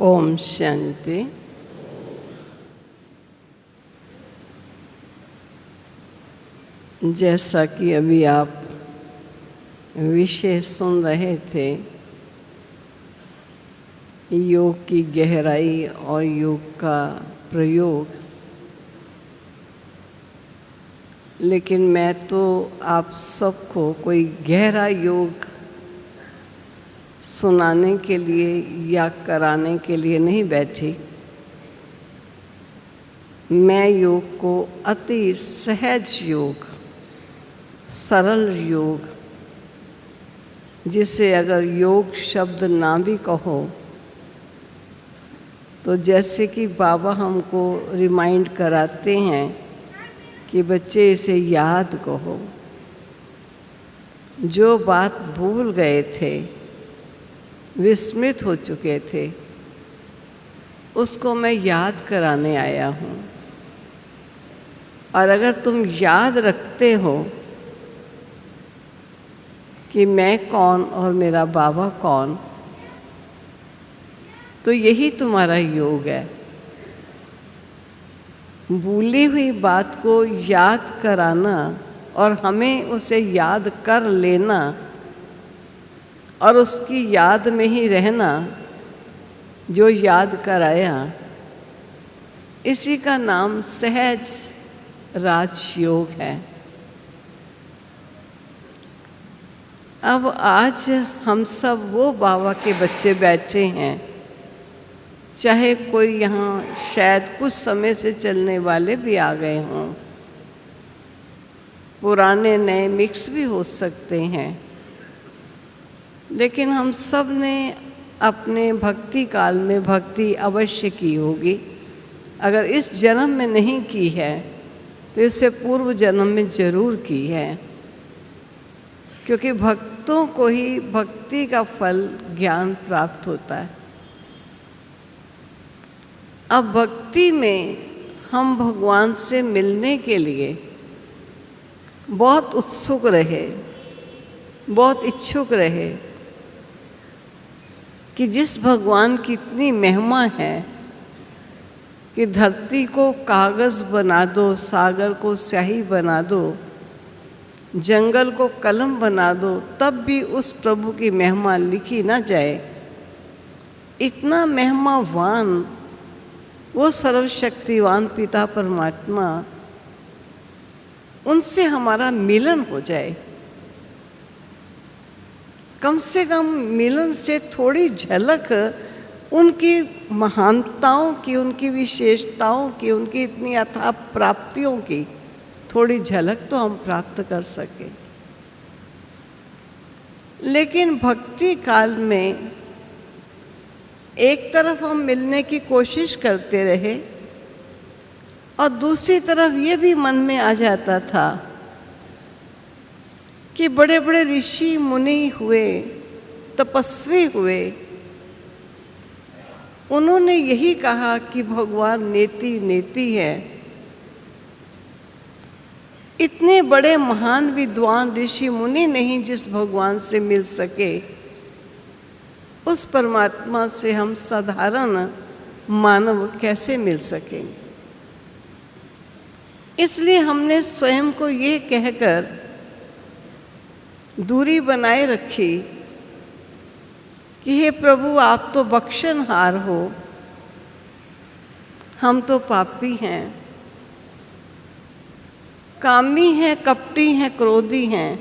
ओम शांति। जैसा कि अभी आप विषय सुन रहे थे, योग की गहराई और योग का प्रयोग, लेकिन मैं तो आप सबको कोई गहरा योग सुनाने के लिए या कराने के लिए नहीं बैठी। मैं योग को अति सहज योग, सरल योग, जिसे अगर योग शब्द ना भी कहो तो जैसे कि बाबा हमको रिमाइंड कराते हैं कि बच्चे इसे याद कहो। जो बात भूल गए थे, विस्मृत हो चुके थे, उसको मैं याद कराने आया हूँ। और अगर तुम याद रखते हो कि मैं कौन और मेरा बाबा कौन, तो यही तुम्हारा योग है। भूली हुई बात को याद कराना और हमें उसे याद कर लेना और उसकी याद में ही रहना, जो याद कराया, इसी का नाम सहज राजयोग है। अब आज हम सब वो बाबा के बच्चे बैठे हैं, चाहे कोई यहाँ शायद कुछ समय से चलने वाले भी आ गए हों, पुराने नए मिक्स भी हो सकते हैं, लेकिन हम सब ने अपने भक्ति काल में भक्ति अवश्य की होगी। अगर इस जन्म में नहीं की है तो इससे पूर्व जन्म में जरूर की है, क्योंकि भक्तों को ही भक्ति का फल ज्ञान प्राप्त होता है। अब भक्ति में हम भगवान से मिलने के लिए बहुत उत्सुक रहे, बहुत इच्छुक रहे कि जिस भगवान की इतनी महिमा है कि धरती को कागज़ बना दो, सागर को स्याही बना दो, जंगल को कलम बना दो, तब भी उस प्रभु की महिमा लिखी ना जाए। इतना महिमावान वो सर्वशक्तिवान पिता परमात्मा, उनसे हमारा मिलन हो जाए। कम से कम मिलन से थोड़ी झलक उनकी महानताओं की, उनकी विशेषताओं की, उनकी इतनी अथाह प्राप्तियों की थोड़ी झलक तो हम प्राप्त कर सके। लेकिन भक्ति काल में एक तरफ हम मिलने की कोशिश करते रहे और दूसरी तरफ ये भी मन में आ जाता था कि बड़े बड़े ऋषि मुनि हुए, तपस्वी हुए, उन्होंने यही कहा कि भगवान नेति नेति है। इतने बड़े महान विद्वान ऋषि मुनि नहीं जिस भगवान से मिल सके, उस परमात्मा से हम साधारण मानव कैसे मिल सकेंगे। इसलिए हमने स्वयं को ये कहकर दूरी बनाए रखी कि हे प्रभु, आप तो बख्शनहार हो, हम तो पापी हैं, कामी हैं, कपटी हैं, क्रोधी हैं।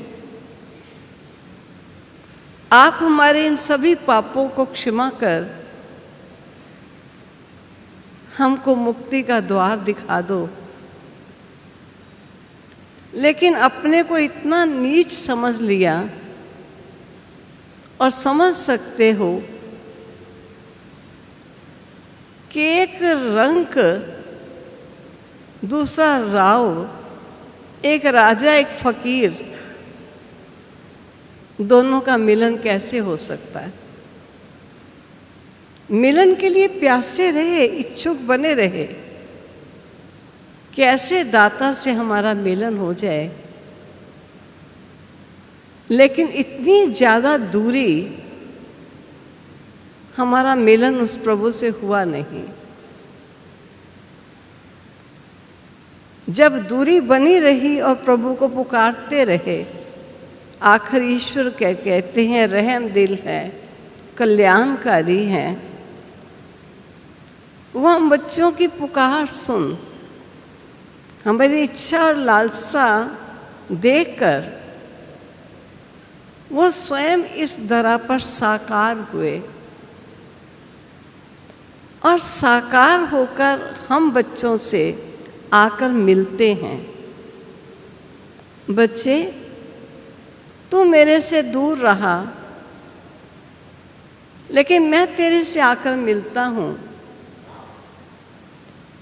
आप हमारे इन सभी पापों को क्षमा कर हमको मुक्ति का द्वार दिखा दो। लेकिन अपने को इतना नीच समझ लिया, और समझ सकते हो कि एक रंक, दूसरा राव, एक राजा, एक फकीर, दोनों का मिलन कैसे हो सकता है। मिलन के लिए प्यासे रहे, इच्छुक बने रहे, कैसे दाता से हमारा मिलन हो जाए। लेकिन इतनी ज़्यादा दूरी हमारा मिलन उस प्रभु से हुआ नहीं। जब दूरी बनी रही और प्रभु को पुकारते रहे, आखिर ईश्वर कहते हैं रहम दिल है, कल्याणकारी है। वो हम बच्चों की पुकार सुन, हमारी इच्छा और लालसा देखकर वो स्वयं इस धरा पर साकार हुए और साकार होकर हम बच्चों से आकर मिलते हैं। बच्चे, तू मेरे से दूर रहा, लेकिन मैं तेरे से आकर मिलता हूँ।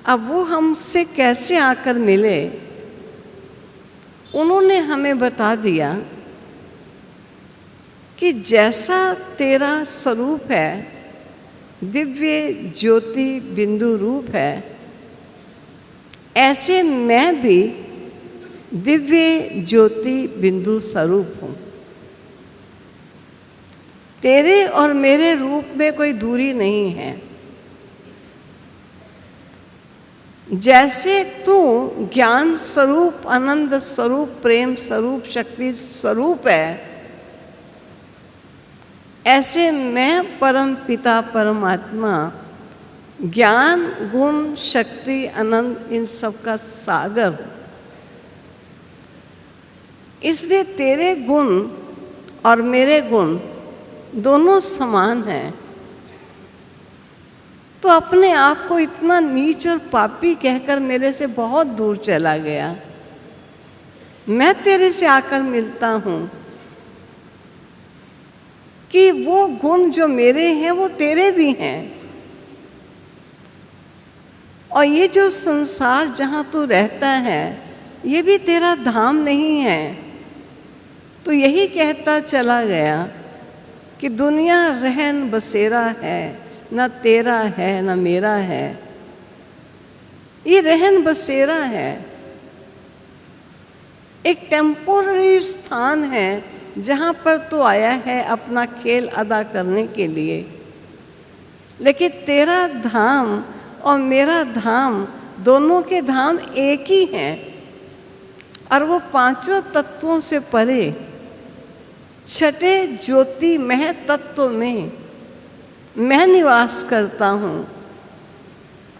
अब वो हमसे कैसे आकर मिले, उन्होंने हमें बता दिया कि जैसा तेरा स्वरूप है, दिव्य ज्योति बिंदु रूप है, ऐसे मैं भी दिव्य ज्योति बिंदु स्वरूप हूँ। तेरे और मेरे रूप में कोई दूरी नहीं है। जैसे तू ज्ञान स्वरूप, आनंद स्वरूप, प्रेम स्वरूप, शक्ति स्वरूप है, ऐसे मैं परम पिता परमात्मा ज्ञान, गुण, शक्ति, आनंद, इन सब का सागर हूँ। इसलिए तेरे गुण और मेरे गुण दोनों समान हैं। तो अपने आप को इतना नीच और पापी कहकर मेरे से बहुत दूर चला गया। मैं तेरे से आकर मिलता हूँ कि वो गुण जो मेरे हैं वो तेरे भी हैं, और ये जो संसार जहाँ तू रहता है ये भी तेरा धाम नहीं है। तो यही कहता चला गया कि दुनिया रहन बसेरा है, न तेरा है न मेरा है। ये रहन बसेरा है, एक टेम्पोररी स्थान है जहाँ पर तो आया है अपना खेल अदा करने के लिए। लेकिन तेरा धाम और मेरा धाम, दोनों के धाम एक ही हैं, और वो पांचों तत्वों से परे छठे ज्योतिमय तत्व में मैं निवास करता हूँ,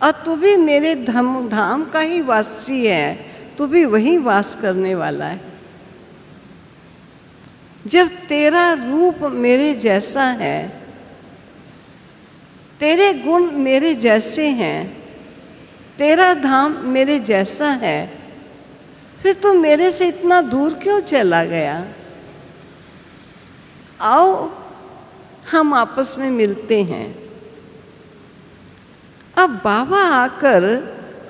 और तू भी मेरे धाम का ही वासी है, तू भी वहीं वास करने वाला है। जब तेरा रूप मेरे जैसा है, तेरे गुण मेरे जैसे हैं, तेरा धाम मेरे जैसा है, फिर तू मेरे से इतना दूर क्यों चला गया? आओ हम आपस में मिलते हैं। अब बाबा आकर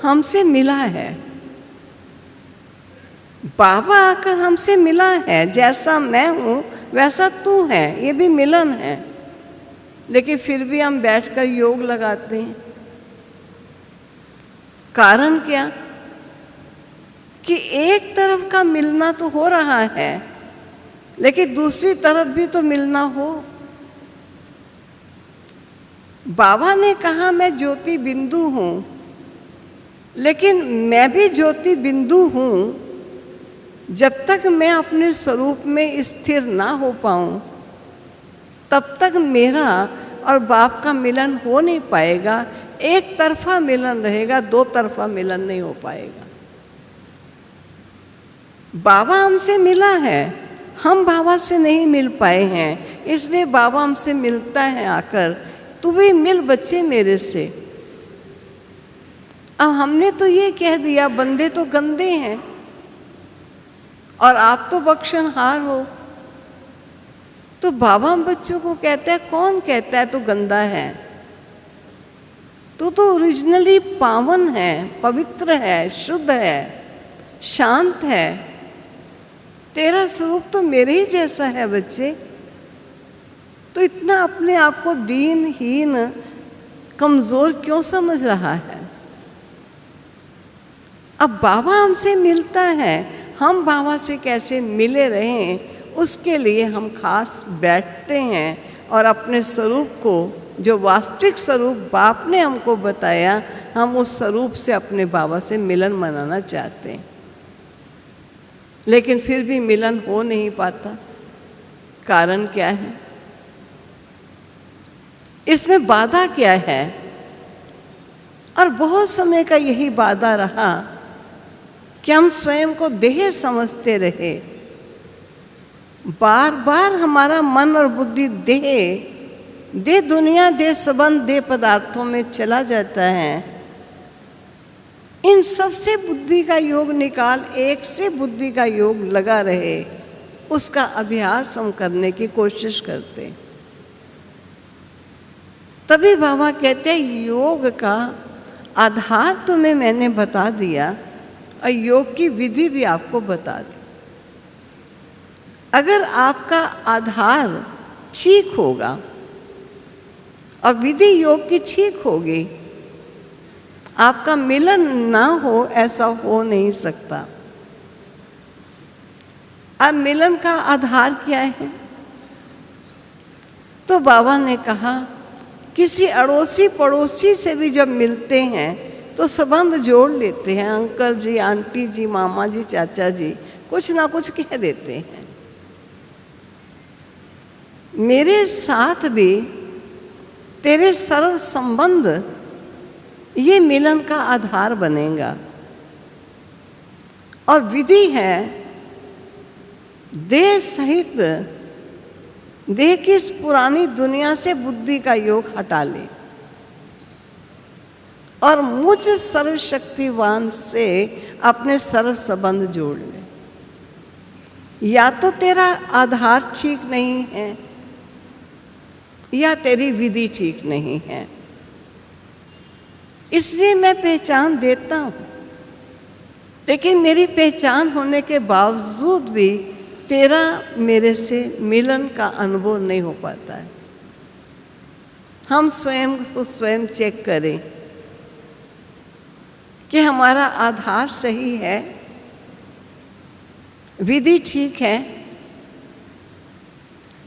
हमसे मिला है, बाबा आकर हमसे मिला है। जैसा मैं हूँ वैसा तू है, ये भी मिलन है। लेकिन फिर भी हम बैठकर योग लगाते हैं। कारण क्या? कि एक तरफ का मिलना तो हो रहा है, लेकिन दूसरी तरफ भी तो मिलना हो। बाबा ने कहा मैं ज्योति बिंदु हूँ, लेकिन मैं भी ज्योति बिंदु हूँ। जब तक मैं अपने स्वरूप में स्थिर ना हो पाऊँ, तब तक मेरा और बाप का मिलन हो नहीं पाएगा। एक तरफा मिलन रहेगा, दो तरफा मिलन नहीं हो पाएगा। बाबा हमसे मिला है, हम बाबा से नहीं मिल पाए हैं, इसलिए बाबा हमसे मिलता है आकर, तू भी मिल बच्चे मेरे से। अब हमने तो ये कह दिया बंदे तो गंदे हैं और आप तो बख्शनहार हो। तो बाबा हम बच्चों को कहता है, कौन कहता है तू गंदा है? तू तो ओरिजिनली पावन है, पवित्र है, शुद्ध है, शांत है। तेरा स्वरूप तो मेरे ही जैसा है बच्चे। तो इतना अपने आप को दीनहीन, कमज़ोर क्यों समझ रहा है? अब बाबा हमसे मिलता है, हम बाबा से कैसे मिले रहें, उसके लिए हम खास बैठते हैं और अपने स्वरूप को जो वास्तविक स्वरूप बाप ने हमको बताया, हम उस स्वरूप से अपने बाबा से मिलन मनाना चाहते हैं, लेकिन फिर भी मिलन हो नहीं पाता। कारण क्या है? इसमें बाधा क्या है? और बहुत समय का यही बाधा रहा कि हम स्वयं को देह समझते रहे। बार बार हमारा मन और बुद्धि देह दुनिया, देह संबंध, देह पदार्थों में चला जाता है। इन सब से बुद्धि का योग निकाल, एक से बुद्धि का योग लगा रहे, उसका अभ्यास हम करने की कोशिश करते हैं। तभी बाबा कहते हैं योग का आधार तुम्हें मैंने बता दिया और योग की विधि भी आपको बता दी। अगर आपका आधार ठीक होगा और विधि योग की ठीक होगी, आपका मिलन ना हो ऐसा हो नहीं सकता। अब मिलन का आधार क्या है? तो बाबा ने कहा किसी अड़ोसी पड़ोसी से भी जब मिलते हैं तो संबंध जोड़ लेते हैं। अंकल जी, आंटी जी, मामा जी, चाचा जी, कुछ ना कुछ कह देते हैं। मेरे साथ भी तेरे सर्व संबंध ये मिलन का आधार बनेगा। और विधि है देह सहित, देह की इस पुरानी दुनिया से बुद्धि का योग हटा ले और मुझ सर्वशक्तिवान से अपने सर्व संबंध जोड़ ले। या तो तेरा आधार ठीक नहीं है या तेरी विधि ठीक नहीं है, इसलिए मैं पहचान देता हूँ, लेकिन मेरी पहचान होने के बावजूद भी तेरा मेरे से मिलन का अनुभव नहीं हो पाता है। हम स्वयं को स्वयं चेक करें कि हमारा आधार सही है, विधि ठीक है,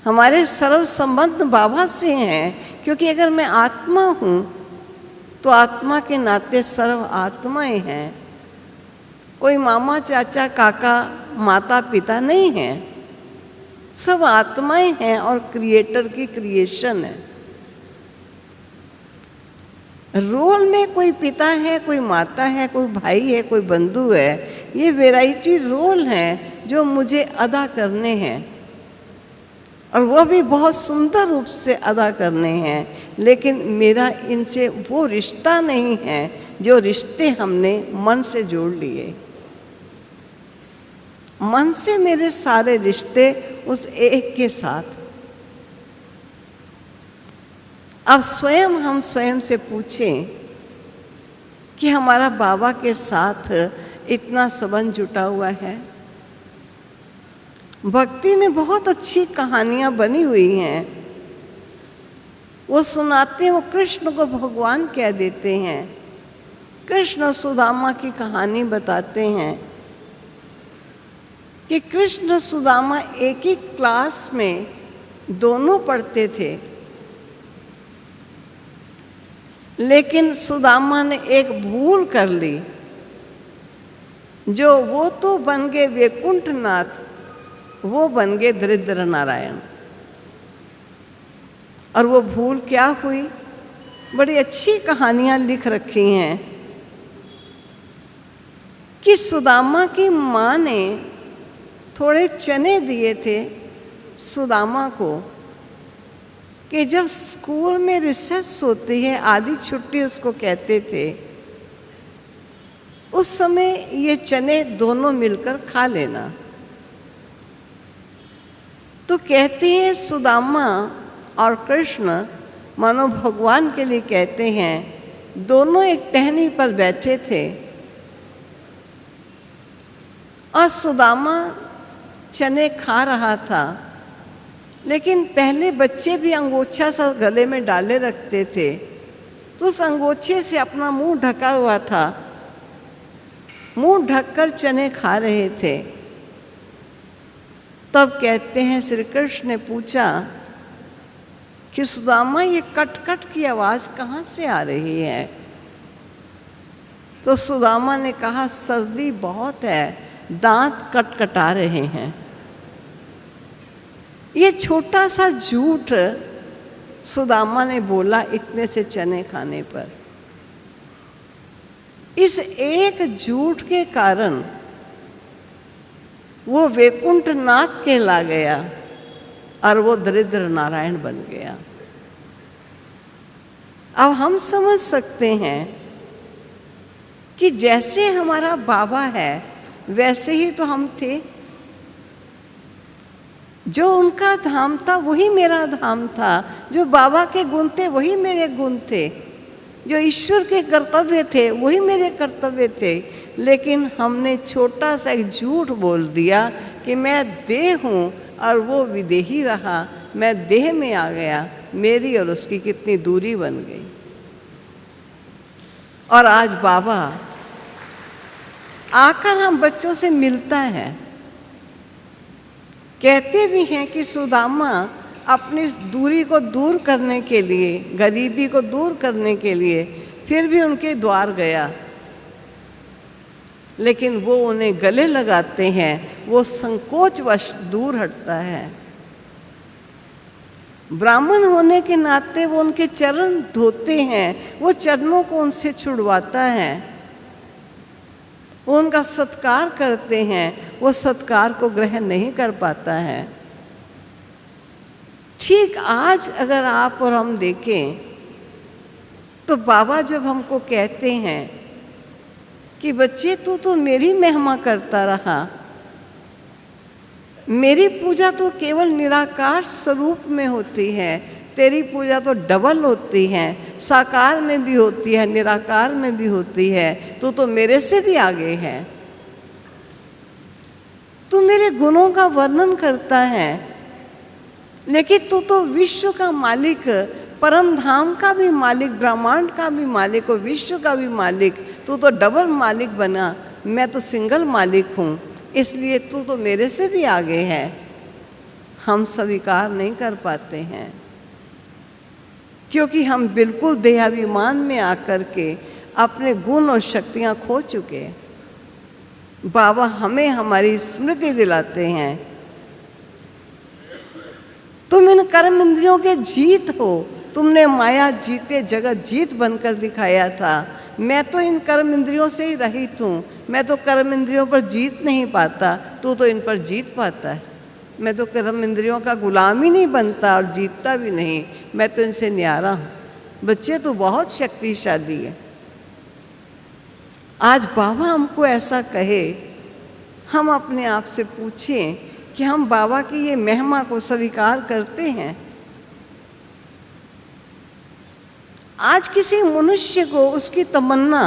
हमारे सर्व संबंध बाबा से हैं। क्योंकि अगर मैं आत्मा हूँ तो आत्मा के नाते सर्व आत्माएं हैं। कोई मामा, चाचा, काका, माता, पिता नहीं है, सब आत्माएं हैं और क्रिएटर की क्रिएशन है। रोल में कोई पिता है, कोई माता है, कोई भाई है, कोई बंधु है, ये वैरायटी रोल हैं जो मुझे अदा करने हैं और वह भी बहुत सुंदर रूप से अदा करने हैं। लेकिन मेरा इनसे वो रिश्ता नहीं है जो रिश्ते हमने मन से जोड़ लिए। मन से मेरे सारे रिश्ते उस एक के साथ। अब स्वयं हम स्वयं से पूछें कि हमारा बाबा के साथ इतना संबंध जुटा हुआ है। भक्ति में बहुत अच्छी कहानियां बनी हुई हैं, वो सुनाते हैं, वो कृष्ण को भगवान कह देते हैं। कृष्ण सुदामा की कहानी बताते हैं कि कृष्ण सुदामा एक ही क्लास में दोनों पढ़ते थे, लेकिन सुदामा ने एक भूल कर ली, जो वो तो बन गए वैकुंठनाथ, वो बन गए दरिद्र नारायण। और वो भूल क्या हुई? बड़ी अच्छी कहानियां लिख रखी हैं कि सुदामा की माँ ने थोड़े चने दिए थे सुदामा को कि जब स्कूल में रिसेस होती है, आधी छुट्टी उसको कहते थे, उस समय ये चने दोनों मिलकर खा लेना। तो कहते हैं सुदामा और कृष्ण मानो भगवान के लिए कहते हैं, दोनों एक टहनी पर बैठे थे और सुदामा चने खा रहा था, लेकिन पहले बच्चे भी अंगोछा सा गले में डाले रखते थे, तो उस अंगोछे से अपना मुंह ढका हुआ था, मुंह ढककर चने खा रहे थे। तब कहते हैं श्री कृष्ण ने पूछा कि सुदामा ये कट कट की आवाज़ कहाँ से आ रही है। तो सुदामा ने कहा सर्दी बहुत है, दांत कटकटा रहे हैं। ये छोटा सा झूठ सुदामा ने बोला इतने से चने खाने पर। इस एक झूठ के कारण वो वैकुंठनाथ कहला गया और वो दरिद्र नारायण बन गया। अब हम समझ सकते हैं कि जैसे हमारा बाबा है वैसे ही तो हम थे। जो उनका धाम था वही मेरा धाम था, जो बाबा के गुण थे वही मेरे गुण थे, जो ईश्वर के कर्तव्य थे वही मेरे कर्तव्य थे। लेकिन हमने छोटा सा एक झूठ बोल दिया कि मैं देह हूँ और वो विदेही रहा, मैं देह में आ गया। मेरी और उसकी कितनी दूरी बन गई। और आज बाबा आकर हम बच्चों से मिलता है। कहते भी हैं कि सुदामा अपनी इस दूरी को दूर करने के लिए, गरीबी को दूर करने के लिए फिर भी उनके द्वार गया, लेकिन वो उन्हें गले लगाते हैं, वो संकोचवश दूर हटता है। ब्राह्मण होने के नाते वो उनके चरण धोते हैं, वो चरणों को उनसे छुड़वाता है, वो उनका सत्कार करते हैं, वो सत्कार को ग्रहण नहीं कर पाता है। ठीक आज अगर आप और हम देखें तो बाबा जब हमको कहते हैं कि बच्चे तू तो मेरी महिमा करता रहा, मेरी पूजा तो केवल निराकार स्वरूप में होती है, तेरी पूजा तो डबल होती है, साकार में भी होती है, निराकार में भी होती है, तू तो मेरे से भी आगे है। तू मेरे गुणों का वर्णन करता है, लेकिन तू तो विश्व का मालिक, परम धाम का भी मालिक, ब्रह्मांड का भी मालिक और विश्व का भी मालिक, तू तो डबल मालिक बना, मैं तो सिंगल मालिक हूँ, इसलिए तू तो मेरे से भी आगे है। हम स्वीकार नहीं कर पाते हैं क्योंकि हम बिल्कुल देहाभिमान में आकर के अपने गुण और शक्तियाँ खो चुके। बाबा हमें हमारी स्मृति दिलाते हैं, तुम इन कर्म इंद्रियों के जीत हो, तुमने माया जीते जगत जीत बनकर दिखाया था। मैं तो इन कर्म इंद्रियों से ही रहित हूँ, मैं तो कर्म इंद्रियों पर जीत नहीं पाता, तू तो इन पर जीत पाता है। मैं तो कर्म इंद्रियों का गुलाम ही नहीं बनता और जीतता भी नहीं, मैं तो इनसे न्यारा हूँ। बच्चे तो बहुत शक्तिशाली है। आज बाबा हमको ऐसा कहे, हम अपने आप से पूछें कि हम बाबा की ये महिमा को स्वीकार करते हैं। आज किसी मनुष्य को उसकी तमन्ना,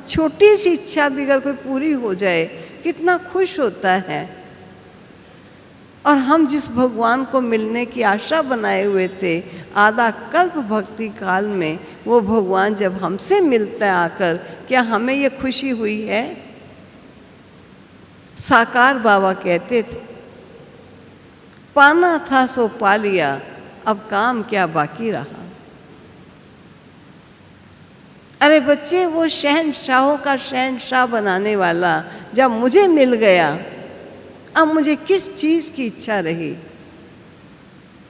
छोटी सी इच्छा भी अगर कोई पूरी हो जाए कितना खुश होता है। और हम जिस भगवान को मिलने की आशा बनाए हुए थे आधा कल्प भक्ति काल में, वो भगवान जब हमसे मिलता है आकर, क्या हमें ये खुशी हुई है? साकार बाबा कहते थे, पाना था सो पा लिया, अब काम क्या बाकी रहा। अरे बच्चे, वो शहंशाहों का शहंशाह बनाने वाला जब मुझे मिल गया, अब मुझे किस चीज़ की इच्छा रही?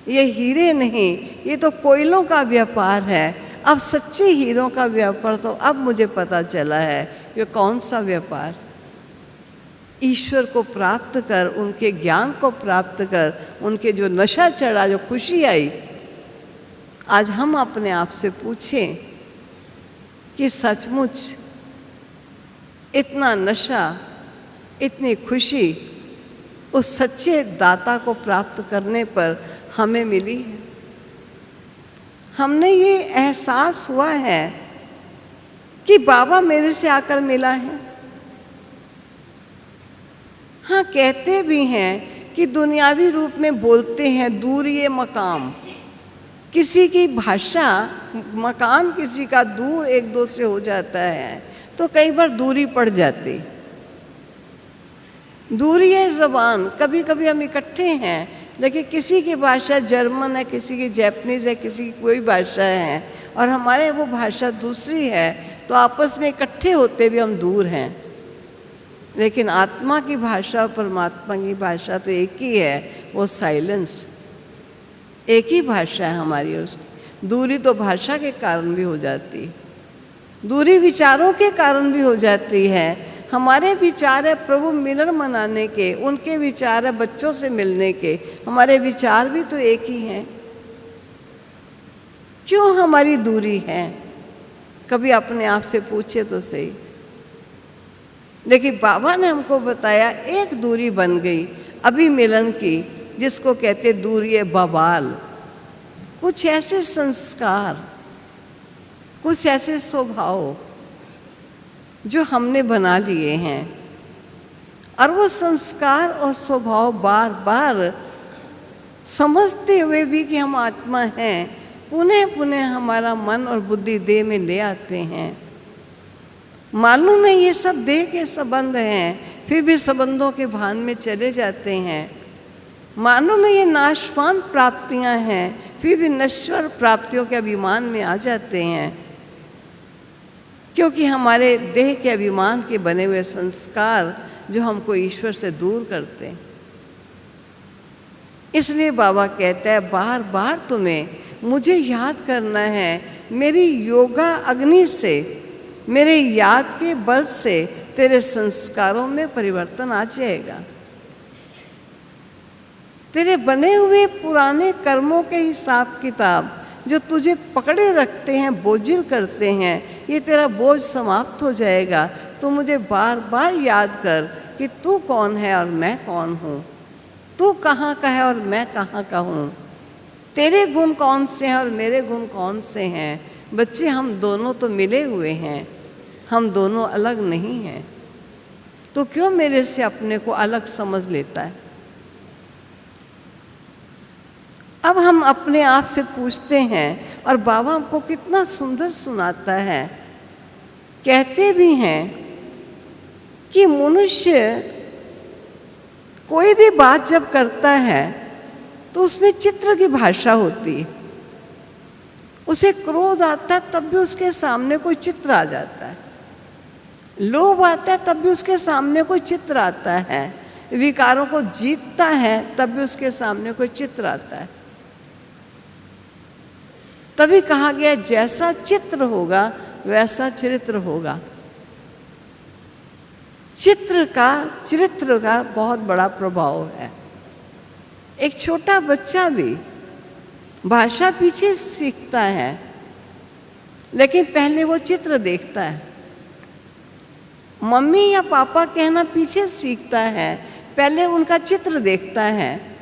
ये हीरे नहीं, ये तो कोयलों का व्यापार है। अब सच्चे हीरों का व्यापार तो अब मुझे पता चला है, ये कौन सा व्यापार? ईश्वर को प्राप्त कर, उनके ज्ञान को प्राप्त कर, उनके जो नशा चढ़ा, जो खुशी आई। आज हम अपने आप से पूछें कि सचमुच इतना नशा, इतनी खुशी उस सच्चे दाता को प्राप्त करने पर हमें मिली है? हमने ये एहसास हुआ है कि बाबा मेरे से आकर मिला है। हाँ, कहते भी हैं कि दुनियावी रूप में बोलते हैं दूरिये मकाम, किसी की भाषा, मकान किसी का दूर एक दो से हो जाता है तो कई बार दूरी पड़ जाती। दूरी है ज़बान, कभी कभी हम इकट्ठे हैं लेकिन किसी की भाषा जर्मन है, किसी की जैपनीज़ है, किसी की कोई भाषा है और हमारे वो भाषा दूसरी है, तो आपस में इकट्ठे होते भी हम दूर हैं। लेकिन आत्मा की भाषा और परमात्मा की भाषा तो एक ही है, वो साइलेंस। एक ही भाषा है हमारी और उसकी। दूरी तो भाषा के कारण भी हो जाती है, दूरी विचारों के कारण भी हो जाती है। हमारे विचार है प्रभु मिलन मनाने के, उनके विचार है बच्चों से मिलने के। हमारे विचार भी तो एक ही हैं। क्यों हमारी दूरी है? कभी अपने आप से पूछे तो सही। लेकिन बाबा ने हमको बताया एक दूरी बन गई अभी मिलन की, जिसको कहते दूरी बवाल। कुछ ऐसे संस्कार, कुछ ऐसे स्वभाव जो हमने बना लिए हैं, और वो संस्कार और स्वभाव बार बार समझते हुए भी कि हम आत्मा हैं, पुनः पुनः हमारा मन और बुद्धि देह में ले आते हैं। मालूम है ये सब देह के संबंध हैं, फिर भी संबंधों के भान में चले जाते हैं। मालूम है ये नाशवान प्राप्तियां हैं, फिर भी नश्वर प्राप्तियों के अभिमान में आ जाते हैं, क्योंकि हमारे देह के अभिमान के बने हुए संस्कार जो हमको ईश्वर से दूर करते हैं। इसलिए बाबा कहता है बार बार तुम्हें मुझे याद करना है। मेरी योगा अग्नि से, मेरे याद के बल से तेरे संस्कारों में परिवर्तन आ जाएगा। तेरे बने हुए पुराने कर्मों के हिसाब किताब जो तुझे पकड़े रखते हैं, बोझिल करते हैं, ये तेरा बोझ समाप्त हो जाएगा। तो मुझे बार बार याद कर कि तू कौन है और मैं कौन हूँ, तू कहाँ का है और मैं कहाँ का हूँ, तेरे गुण कौन से हैं और मेरे गुण कौन से हैं। बच्चे, हम दोनों तो मिले हुए हैं, हम दोनों अलग नहीं हैं। तो क्यों मेरे से अपने को अलग समझ लेता है? अब हम अपने आप से पूछते हैं, और बाबा हमको कितना सुंदर सुनाता है। कहते भी हैं कि मनुष्य कोई भी बात जब करता है तो उसमें चित्र की भाषा होती है। उसे क्रोध आता है तब भी उसके सामने कोई चित्र आ जाता है, लोभ आता है तब भी उसके सामने कोई चित्र आता है, विकारों को जीतता है तब भी उसके सामने कोई चित्र आता है। तभी कहा गया जैसा चित्र होगा वैसा चरित्र होगा। चरित्र का बहुत बड़ा प्रभाव है। एक छोटा बच्चा भी भाषा पीछे सीखता है, लेकिन पहले वो चित्र देखता है। मम्मी या पापा कहना पीछे सीखता है, पहले उनका चित्र देखता है,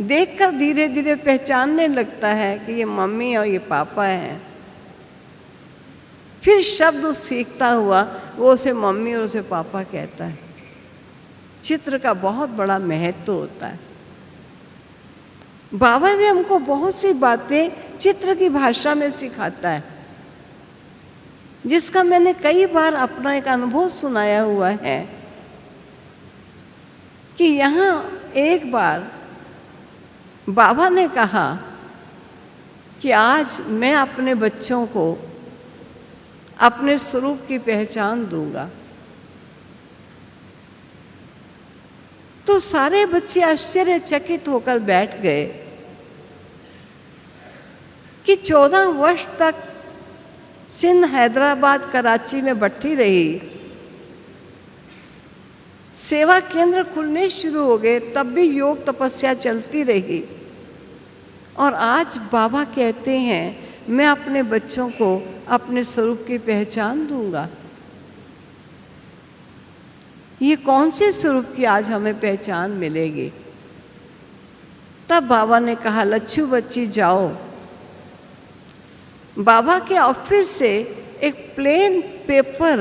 देखकर धीरे धीरे पहचानने लगता है कि ये मम्मी और ये पापा हैं। फिर शब्द सीखता हुआ वो उसे मम्मी और उसे पापा कहता है। चित्र का बहुत बड़ा महत्व होता है। बाबा भी हमको बहुत सी बातें चित्र की भाषा में सिखाता है, जिसका मैंने कई बार अपना एक अनुभव सुनाया हुआ है कि यहाँ एक बार बाबा ने कहा कि आज मैं अपने बच्चों को अपने स्वरूप की पहचान दूंगा। तो सारे बच्चे आश्चर्यचकित होकर बैठ गए कि 14 वर्ष तक सिंध, हैदराबाद, कराची में बैठी रही, सेवा केंद्र खुलने शुरू हो गए, तब भी योग तपस्या चलती रही, और आज बाबा कहते हैं मैं अपने बच्चों को अपने स्वरूप की पहचान दूंगा। ये कौन से स्वरूप की आज हमें पहचान मिलेगी? तब बाबा ने कहा लच्छू बच्ची जाओ, बाबा के ऑफिस से एक प्लेन पेपर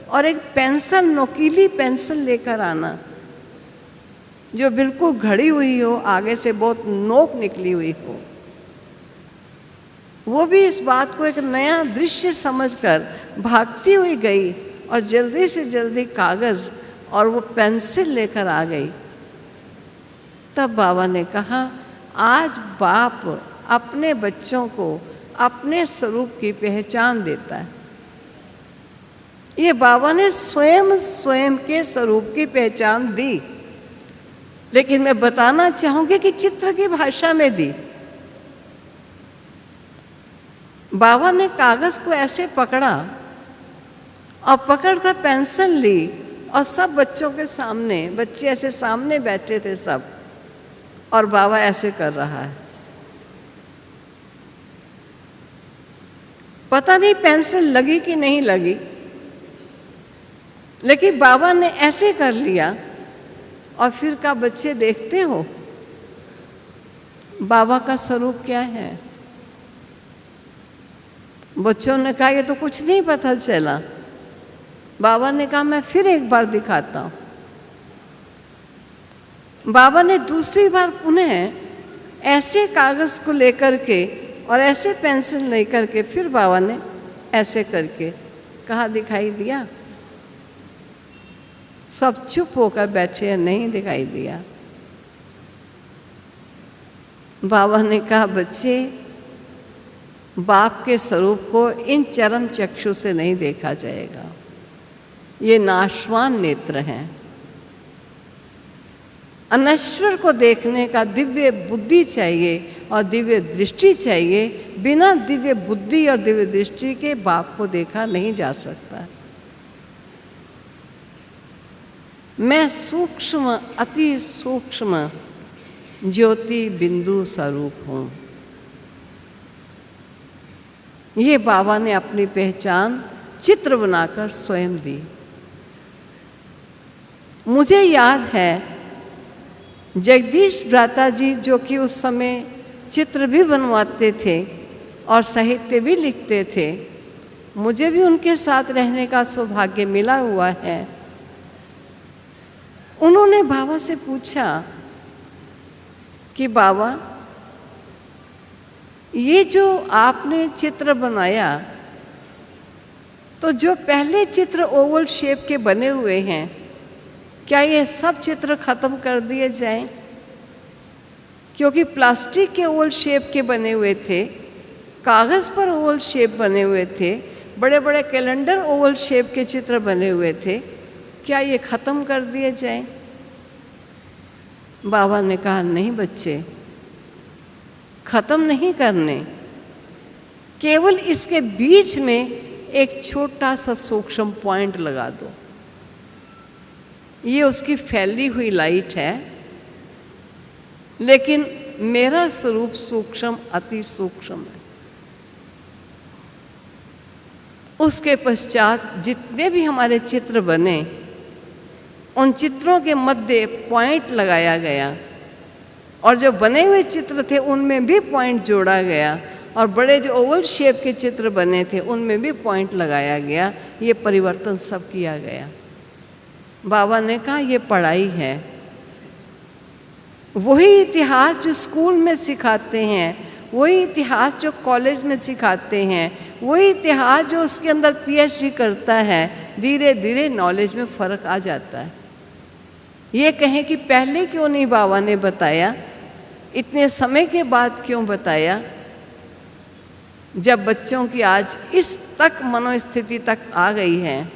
और एक पेंसिल, नोकीली पेंसिल लेकर आना, जो बिल्कुल घड़ी हुई हो, आगे से बहुत नोक निकली हुई हो। वो भी इस बात को एक नया दृश्य समझकर भागती हुई गई और जल्दी से जल्दी कागज़ और वो पेंसिल लेकर आ गई। तब बाबा ने कहा, आज बाप अपने बच्चों को अपने स्वरूप की पहचान देता है। ये बाबा ने स्वयं स्वयं के स्वरूप की पहचान दी, लेकिन मैं बताना चाहूंगी कि चित्र की भाषा में दी। बाबा ने कागज को ऐसे पकड़ा और पकड़कर पेंसिल ली और सब बच्चों के सामने, बच्चे ऐसे सामने बैठे थे सब, और बाबा ऐसे कर रहा है। पता नहीं पेंसिल लगी कि नहीं लगी, लेकिन बाबा ने ऐसे कर लिया और फिर कहा, बच्चे देखते हो बाबा का स्वरूप क्या है? बच्चों ने कहा, ये तो कुछ नहीं पता चला। बाबा ने कहा, मैं फिर एक बार दिखाता हूं। बाबा ने दूसरी बार पुनः ऐसे कागज को लेकर के और ऐसे पेंसिल लेकर के फिर बाबा ने ऐसे करके कहा, दिखाई दिया? सब चुप होकर बैठे, नहीं दिखाई दिया। बाबा ने कहा, बच्चे, बाप के स्वरूप को इन चरम चक्षु से नहीं देखा जाएगा, ये नाशवान नेत्र हैं। अनश्वर को देखने का दिव्य बुद्धि चाहिए और दिव्य दृष्टि चाहिए। बिना दिव्य बुद्धि और दिव्य दृष्टि के बाप को देखा नहीं जा सकता। मैं सूक्ष्म, अति सूक्ष्म ज्योति बिंदु स्वरूप हूँ। ये बाबा ने अपनी पहचान चित्र बनाकर स्वयं दी। मुझे याद है जगदीश भ्राता जी, जो कि उस समय चित्र भी बनवाते थे और साहित्य भी लिखते थे, मुझे भी उनके साथ रहने का सौभाग्य मिला हुआ है। उन्होंने बाबा से पूछा कि बाबा, ये जो आपने चित्र बनाया, तो जो पहले चित्र ओवल शेप के बने हुए हैं, क्या ये सब चित्र खत्म कर दिए जाएं? क्योंकि प्लास्टिक के ओवल शेप के बने हुए थे, कागज़ पर ओवल शेप बने हुए थे, बड़े बड़े कैलेंडर ओवल शेप के चित्र बने हुए थे, क्या ये ख़त्म कर दिए जाएं? बाबा ने कहा, नहीं बच्चे, ख़त्म नहीं करने, केवल इसके बीच में एक छोटा सा सूक्ष्म पॉइंट लगा दो। ये उसकी फैली हुई लाइट है, लेकिन मेरा स्वरूप सूक्ष्म, अति सूक्ष्म है। उसके पश्चात जितने भी हमारे चित्र बने, उन चित्रों के मध्य पॉइंट लगाया गया, और जो बने हुए चित्र थे उनमें भी पॉइंट जोड़ा गया, और बड़े जो ओवल शेप के चित्र बने थे उनमें भी पॉइंट लगाया गया। ये परिवर्तन सब किया गया। बाबा ने कहा, ये पढ़ाई है, वही इतिहास जो स्कूल में सिखाते हैं, वही इतिहास जो कॉलेज में सिखाते हैं, वही इतिहास जो उसके अंदर पीएचडी करता है, धीरे धीरे नॉलेज में फ़र्क आ जाता है। ये कहें कि पहले क्यों नहीं बाबा ने बताया, इतने समय के बाद क्यों बताया, जब बच्चों की आज इस तक मनोस्थिति तक आ गई है।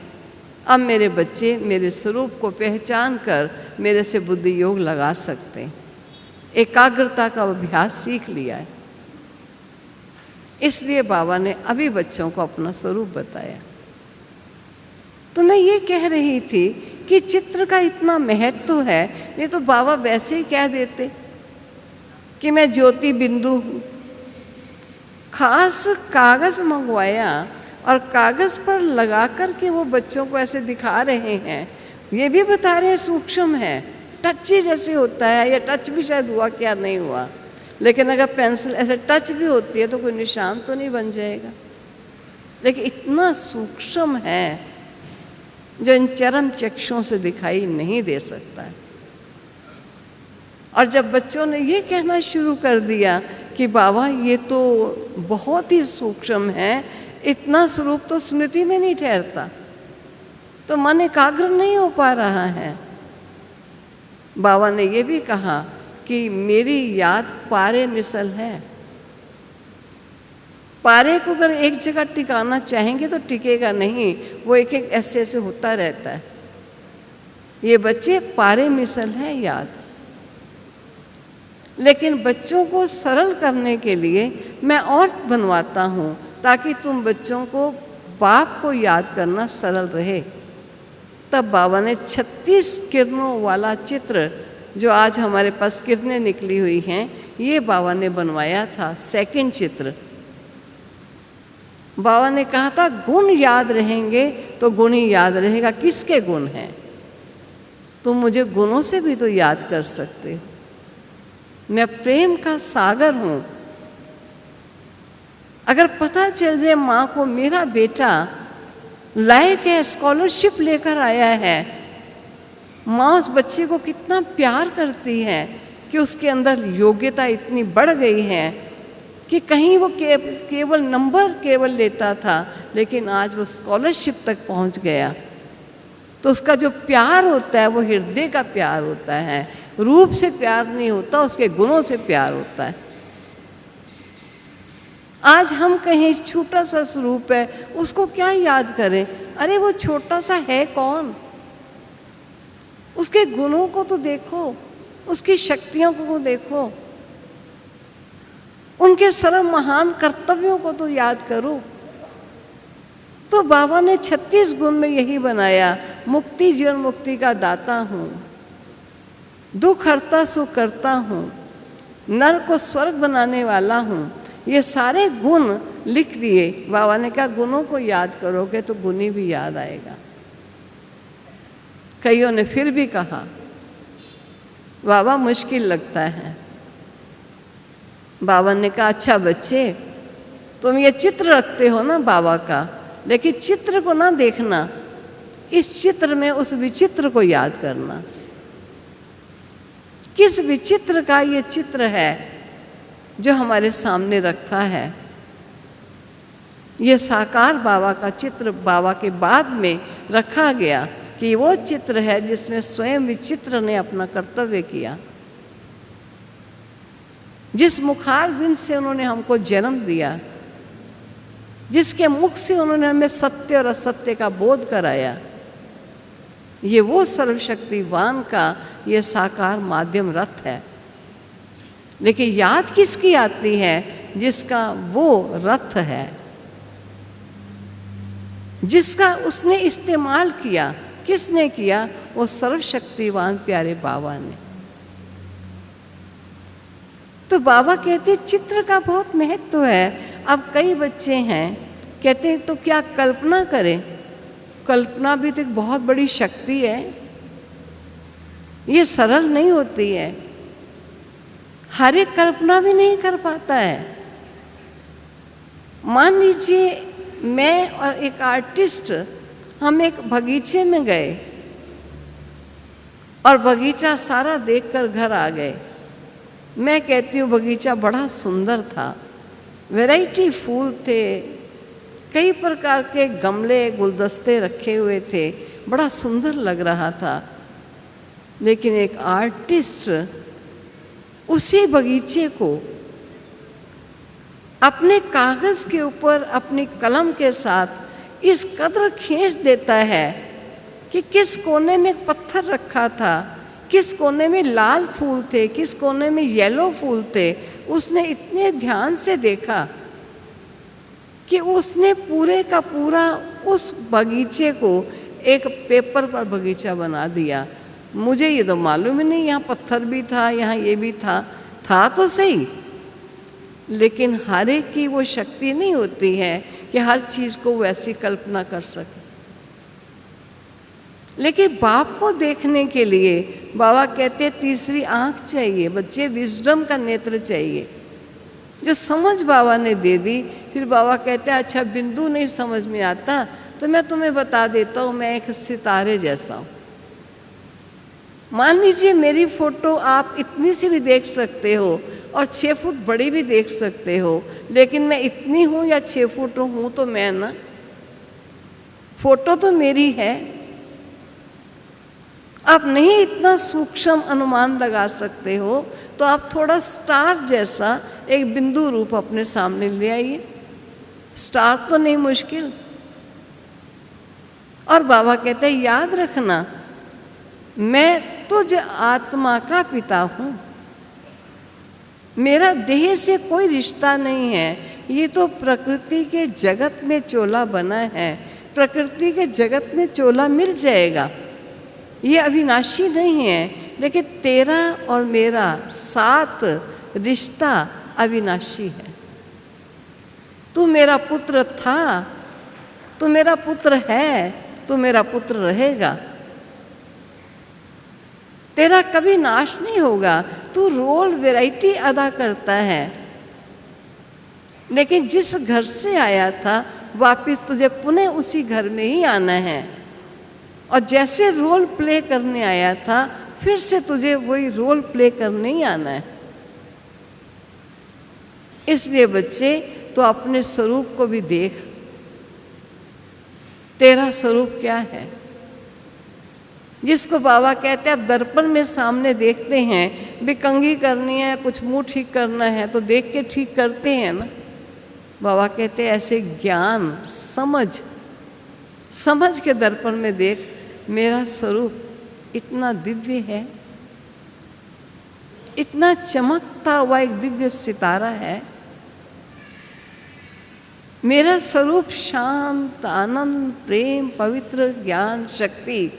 अब मेरे बच्चे मेरे स्वरूप को पहचान कर मेरे से बुद्धि योग लगा सकते हैं, एकाग्रता का अभ्यास सीख लिया है। इसलिए बाबा ने अभी बच्चों को अपना स्वरूप बताया। तो मैं ये कह रही थी कि चित्र का इतना महत्व है, नहीं तो बाबा वैसे ही कह देते कि मैं ज्योति बिंदु हूँ। खास कागज़ मंगवाया और कागज़ पर लगा कर के वो बच्चों को ऐसे दिखा रहे हैं, ये भी बता रहे हैं सूक्ष्म है, टच ही जैसे होता है, या टच भी शायद हुआ क्या नहीं हुआ, लेकिन अगर पेंसिल ऐसे टच भी होती है तो कोई निशान तो नहीं बन जाएगा। लेकिन इतना सूक्ष्म है जो इन चरम चक्षुओं से दिखाई नहीं दे सकता है। और जब बच्चों ने ये कहना शुरू कर दिया कि बाबा ये तो बहुत ही सूक्ष्म है, इतना स्वरूप तो स्मृति में नहीं ठहरता, तो मन एकाग्र नहीं हो पा रहा है। बाबा ने ये भी कहा कि कि मेरी याद पारे मिसल है। पारे को अगर एक जगह टिकाना चाहेंगे तो टिकेगा नहीं, वो एक एक ऐसे ऐसे होता रहता है। ये बच्चे पारे मिसल है याद। लेकिन बच्चों को सरल करने के लिए मैं और बनवाता हूँ ताकि तुम बच्चों को बाप को याद करना सरल रहे। तब बाबा ने 36 किरणों वाला चित्र, जो आज हमारे पास किरणें निकली हुई हैं, ये बाबा ने बनवाया था। सेकंड चित्र बाबा ने कहा था गुण याद रहेंगे तो गुण ही याद रहेगा। किसके गुण हैं? तुम मुझे गुणों से भी तो याद कर सकते हो। मैं प्रेम का सागर हूँ। अगर पता चल जाए माँ को मेरा बेटा लायक है, स्कॉलरशिप लेकर आया है, माँ उस बच्चे को कितना प्यार करती है कि उसके अंदर योग्यता इतनी बढ़ गई है कि कहीं वो केवल नंबर केवल लेता था, लेकिन आज वो स्कॉलरशिप तक पहुंच गया, तो उसका जो प्यार होता है वो हृदय का प्यार होता है। रूप से प्यार नहीं होता, उसके गुणों से प्यार होता है। आज हम कहें छोटा सा स्वरूप है, उसको क्या याद करें? अरे वो छोटा सा है कौन? उसके गुणों को तो देखो, उसकी शक्तियों को देखो, उनके सर्व महान कर्तव्यों को तो याद करो। तो बाबा ने 36 गुण में यही बनाया, मुक्ति जीवन मुक्ति का दाता हूँ, दुख हरता सुख करता हूँ, नर को स्वर्ग बनाने वाला हूँ। ये सारे गुण लिख दिए। बाबा ने कहा गुणों को याद करोगे तो गुणी भी याद आएगा। कईयों ने फिर भी कहा बाबा मुश्किल लगता है। बाबा ने कहा अच्छा बच्चे, तुम ये चित्र रखते हो ना बाबा का, लेकिन चित्र को ना देखना, इस चित्र में उस विचित्र को याद करना। किस विचित्र का ये चित्र है जो हमारे सामने रखा है? ये साकार बाबा का चित्र बाबा के बाद में रखा गया कि वो चित्र है जिसमें स्वयं विचित्र ने अपना कर्तव्य किया, जिस मुखार बिंद से उन्होंने हमको जन्म दिया, जिसके मुख से उन्होंने हमें सत्य और असत्य का बोध कराया। ये वो सर्वशक्तिवान का ये साकार माध्यम रथ है। लेकिन याद किसकी आती है? जिसका वो रथ है, जिसका उसने इस्तेमाल किया। किसने किया? वो सर्वशक्तिवान प्यारे बाबा ने। तो बाबा कहते चित्र का बहुत महत्व है। अब कई बच्चे हैं कहते हैं तो क्या कल्पना करें? कल्पना भी तो एक बहुत बड़ी शक्ति है, ये सरल नहीं होती है। हर एक कल्पना भी नहीं कर पाता है। मान लीजिए मैं और एक आर्टिस्ट, हम एक बगीचे में गए और बगीचा सारा देखकर घर आ गए। मैं कहती हूँ बगीचा बड़ा सुंदर था, वैरायटी फूल थे, कई प्रकार के गमले गुलदस्ते रखे हुए थे, बड़ा सुंदर लग रहा था। लेकिन एक आर्टिस्ट उसी बगीचे को अपने कागज़ के ऊपर अपनी कलम के साथ इस कदर खींच देता है कि किस कोने में एक पत्थर रखा था, किस कोने में लाल फूल थे, किस कोने में येलो फूल थे। उसने इतने ध्यान से देखा कि उसने पूरे का पूरा उस बगीचे को एक पेपर पर बगीचा बना दिया। मुझे ये तो मालूम ही नहीं, यहाँ पत्थर भी था, यहाँ ये भी था तो सही, लेकिन हर एक की वो शक्ति नहीं होती है कि हर चीज़ को वैसी कल्पना कर सके। लेकिन बाप को देखने के लिए बाबा कहते तीसरी आँख चाहिए, बच्चे विजडम का नेत्र चाहिए। जो समझ बाबा ने दे दी, फिर बाबा कहते हैं अच्छा बिंदु नहीं समझ में आता तो मैं तुम्हें बता देता हूँ, मैं एक सितारे जैसा हूँ। मान लीजिए मेरी फोटो आप इतनी सी भी देख सकते हो और 6 फुट बड़ी भी देख सकते हो, लेकिन मैं इतनी हूँ या 6 फुट हूँ तो मैं ना, फोटो तो मेरी है। आप नहीं इतना सूक्ष्म अनुमान लगा सकते हो तो आप थोड़ा स्टार जैसा एक बिंदु रूप अपने सामने ले आइए। स्टार तो नहीं मुश्किल। और बाबा कहते हैं याद रखना, मैं तुझ आत्मा का पिता हूं, मेरा देह से कोई रिश्ता नहीं है। ये तो प्रकृति के जगत में चोला बना है, प्रकृति के जगत में चोला मिल जाएगा, ये अविनाशी नहीं है। लेकिन तेरा और मेरा साथ रिश्ता अविनाशी है। तू मेरा पुत्र था, तू मेरा पुत्र है, तू मेरा पुत्र रहेगा, तेरा कभी नाश नहीं होगा। तू रोल वैरायटी अदा करता है, लेकिन जिस घर से आया था वापिस तुझे पुनः उसी घर में ही आना है। और जैसे रोल प्ले करने आया था फिर से तुझे वही रोल प्ले करने ही आना है। इसलिए बच्चे तो अपने स्वरूप को भी देख, तेरा स्वरूप क्या है। जिसको बाबा कहते हैं अब दर्पण में सामने देखते हैं, भी कंघी करनी है, कुछ मुंह ठीक करना है तो देख के ठीक करते हैं ना। बाबा कहते हैं ऐसे ज्ञान समझ के दर्पण में देख, मेरा स्वरूप इतना दिव्य है, इतना चमकता हुआ एक दिव्य सितारा है। मेरा स्वरूप शांत, आनंद, प्रेम, पवित्र, ज्ञान, शक्ति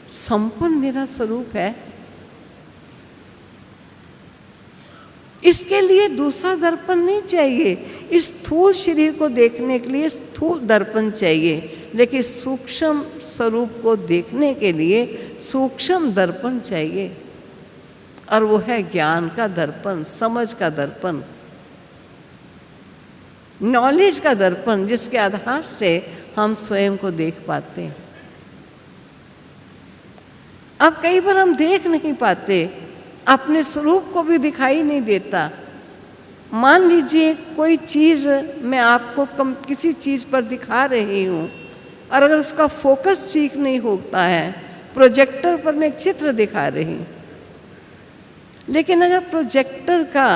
संपन्न मेरा स्वरूप है। इसके लिए दूसरा दर्पण नहीं चाहिए। इस स्थूल शरीर को देखने के लिए स्थूल दर्पण चाहिए, लेकिन सूक्ष्म स्वरूप को देखने के लिए सूक्ष्म दर्पण चाहिए। और वो है ज्ञान का दर्पण, समझ का दर्पण, नॉलेज का दर्पण, जिसके आधार से हम स्वयं को देख पाते हैं। अब कई बार हम देख नहीं पाते, अपने स्वरूप को भी दिखाई नहीं देता। मान लीजिए कोई चीज़ मैं आपको किसी चीज़ पर दिखा रही हूँ और अगर उसका फोकस ठीक नहीं होता है, प्रोजेक्टर पर मैं एक चित्र दिखा रही हूँ, लेकिन अगर प्रोजेक्टर का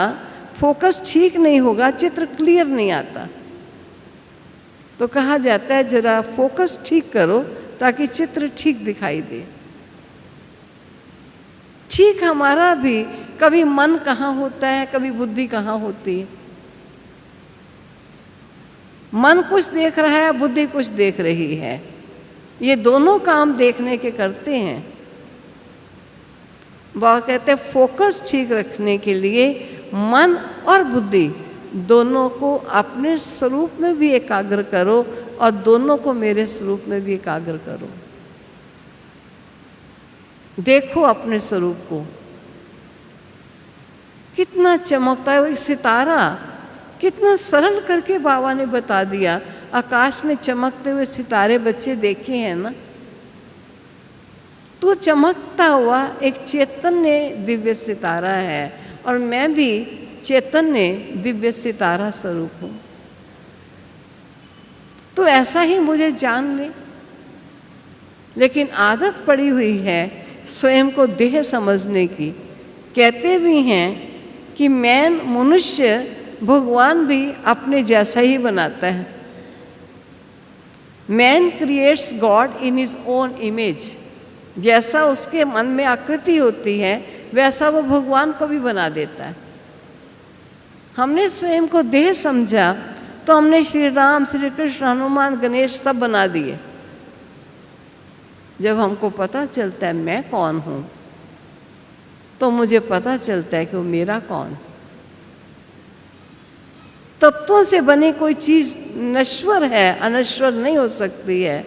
फोकस ठीक नहीं होगा, चित्र क्लियर नहीं आता, तो कहा जाता है जरा फोकस ठीक करो ताकि चित्र ठीक दिखाई दे। ठीक हमारा भी कभी मन कहाँ होता है, कभी बुद्धि कहाँ होती है। मन कुछ देख रहा है, बुद्धि कुछ देख रही है, ये दोनों काम देखने के करते हैं। बाबा कहते हैं फोकस ठीक रखने के लिए मन और बुद्धि दोनों को अपने स्वरूप में भी एकाग्र करो और दोनों को मेरे स्वरूप में भी एकाग्र करो। देखो अपने स्वरूप को, कितना चमकता है। वो एक सितारा कितना सरल करके बाबा ने बता दिया। आकाश में चमकते हुए सितारे बच्चे देखे हैं ना, तो चमकता हुआ एक चैतन्य दिव्य सितारा है और मैं भी चैतन्य दिव्य सितारा स्वरूप हूँ। तो ऐसा ही मुझे जान ले। लेकिन आदत पड़ी हुई है स्वयं को देह समझने की। कहते भी हैं कि मैन मनुष्य भगवान भी अपने जैसा ही बनाता है। Man creates God in his own image. जैसा उसके मन में आकृति होती है वैसा वो भगवान को भी बना देता है। हमने स्वयं को देह समझा तो हमने श्री राम, श्री कृष्ण, हनुमान, गणेश सब बना दिए। जब हमको पता चलता है मैं कौन हूँ, तो मुझे पता चलता है कि वो मेरा कौन। तत्वों से बनी कोई चीज़ नश्वर है, अनश्वर नहीं हो सकती है,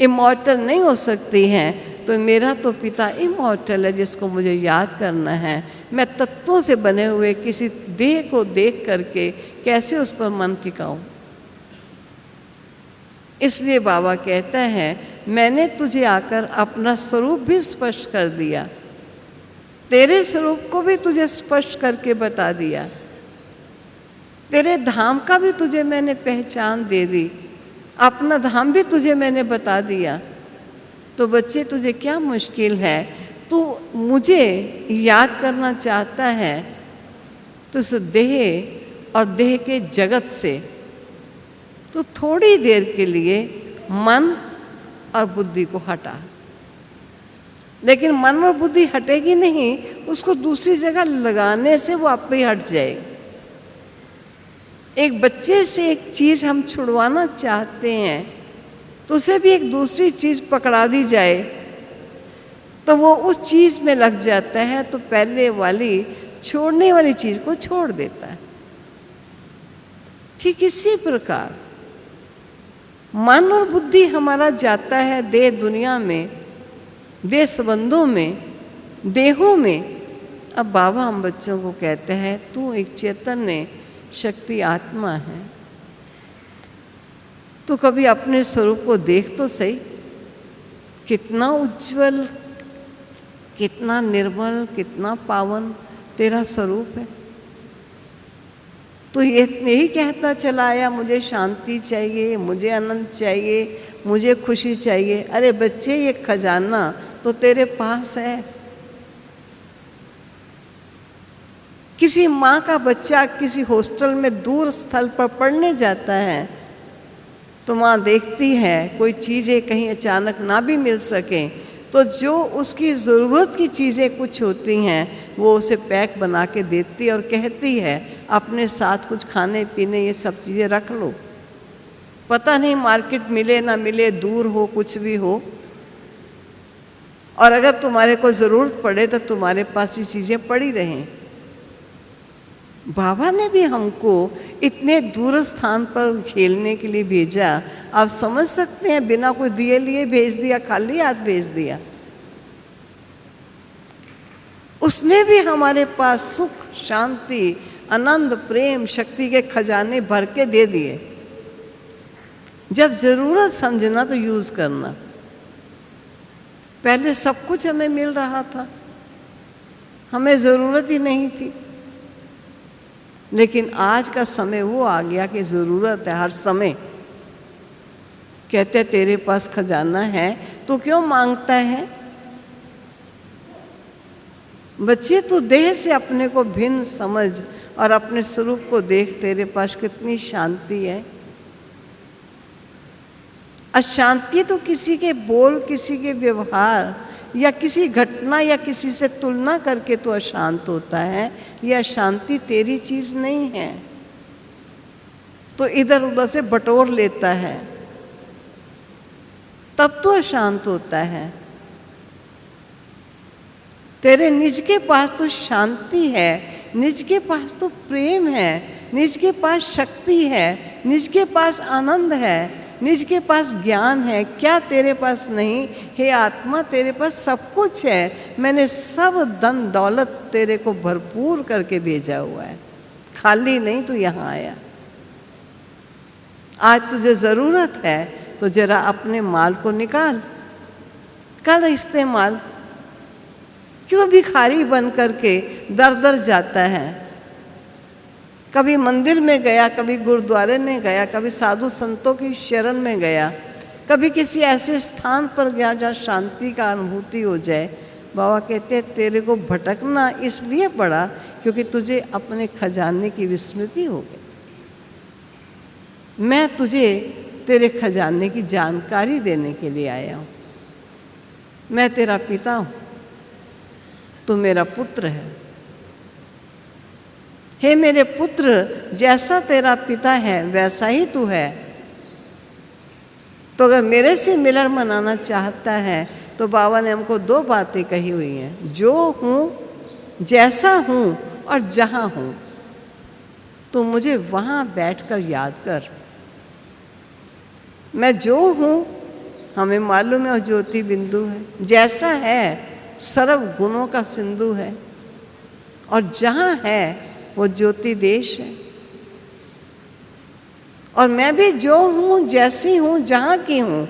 इमॉर्टल नहीं हो सकती है। तो मेरा तो पिता इमॉर्टल है जिसको मुझे याद करना है। मैं तत्वों से बने हुए किसी देह को देख करके कैसे उस पर मन टिकाऊं। इसलिए बाबा कहता है मैंने तुझे आकर अपना स्वरूप भी स्पष्ट कर दिया, तेरे स्वरूप को भी तुझे स्पष्ट करके बता दिया, तेरे धाम का भी तुझे मैंने पहचान दे दी, अपना धाम भी तुझे मैंने बता दिया। तो बच्चे तुझे क्या मुश्किल है, तू मुझे याद करना चाहता है तो इस देह और देह के जगत से तो थोड़ी देर के लिए मन और बुद्धि को हटा, लेकिन मन और बुद्धि हटेगी नहीं, उसको दूसरी जगह लगाने से वो आप पे ही हट जाएगी। एक बच्चे से एक चीज़ हम छुड़वाना चाहते हैं तो उसे भी एक दूसरी चीज़ पकड़ा दी जाए तो वो उस चीज़ में लग जाता है, तो पहले वाली छोड़ने वाली चीज़ को छोड़ देता है। ठीक इसी प्रकार मन और बुद्धि हमारा जाता है देह दुनिया में, देह संबंधों में, देहों में। अब बाबा हम बच्चों को कहते हैं तू एक चैतन्य शक्ति आत्मा है, तो कभी अपने स्वरूप को देख तो सही, कितना उज्जवल, कितना निर्मल, कितना पावन तेरा स्वरूप है। तो ये नहीं कहता चला आया मुझे शांति चाहिए, मुझे आनंद चाहिए, मुझे खुशी चाहिए। अरे बच्चे, ये खजाना तो तेरे पास है। किसी माँ का बच्चा किसी हॉस्टल में दूर स्थल पर पढ़ने जाता है तो माँ देखती है कोई चीज़ें कहीं अचानक ना भी मिल सकें, तो जो उसकी ज़रूरत की चीज़ें कुछ होती हैं वो उसे पैक बना के देती है और कहती है अपने साथ कुछ खाने पीने ये सब चीज़ें रख लो, पता नहीं मार्केट मिले ना मिले, दूर हो, कुछ भी हो, और अगर तुम्हारे को ज़रूरत पड़े तो तुम्हारे पास ये चीज़ें पड़ी रहें। बाबा ने भी हमको इतने दूर स्थान पर खेलने के लिए भेजा। आप समझ सकते हैं, बिना कोई दिए लिए भेज दिया, खाली हाथ भेज दिया। उसने भी हमारे पास सुख, शांति, आनंद, प्रेम, शक्ति के खजाने भर के दे दिए। जब ज़रूरत समझना तो यूज़ करना। पहले सब कुछ हमें मिल रहा था, हमें ज़रूरत ही नहीं थी, लेकिन आज का समय वो आ गया कि ज़रूरत है हर समय। कहते तेरे पास खजाना है तो क्यों मांगता है? बच्चे, तो देह से अपने को भिन्न समझ और अपने स्वरूप को देख, तेरे पास कितनी शांति है। अशांति तो किसी के बोल, किसी के व्यवहार या किसी घटना या किसी से तुलना करके तो अशांत होता है। यह अशांति तेरी चीज़ नहीं है, तो इधर उधर से बटोर लेता है, तब तो अशांत होता है। तेरे निज के पास तो शांति है, निज के पास तो प्रेम है, निज के पास शक्ति है, निज के पास आनंद है, निज के पास ज्ञान है। क्या तेरे पास नहीं? हे आत्मा, तेरे पास सब कुछ है। मैंने सब धन दौलत तेरे को भरपूर करके भेजा हुआ है, खाली नहीं तू यहाँ आया। आज तुझे ज़रूरत है तो जरा अपने माल को निकाल, कर इस्तेमाल। क्यों भिखारी बन करके दर दर जाता है? कभी मंदिर में गया, कभी गुरुद्वारे में गया, कभी साधु संतों की शरण में गया, कभी किसी ऐसे स्थान पर गया जहाँ शांति का अनुभूति हो जाए। बाबा कहते हैं तेरे को भटकना इसलिए पड़ा क्योंकि तुझे अपने खजाने की विस्मृति हो गई। मैं तुझे तेरे खजाने की जानकारी देने के लिए आया हूँ। मैं तेरा पिता हूँ, तू मेरा पुत्र है। हे मेरे पुत्र, जैसा तेरा पिता है वैसा ही तू है। तो अगर मेरे से मिलन मनाना चाहता है तो बाबा ने हमको दो बातें कही हुई हैं, जो हूँ, जैसा हूँ और जहाँ हूँ। तो मुझे वहाँ बैठकर याद कर। मैं जो हूँ हमें मालूम है, और ज्योति बिंदु है। जैसा है सर्व गुणों का सिंधु है, और जहाँ है वो ज्योति देश है। और मैं भी जो हूँ, जैसी हूँ, जहाँ की हूँ,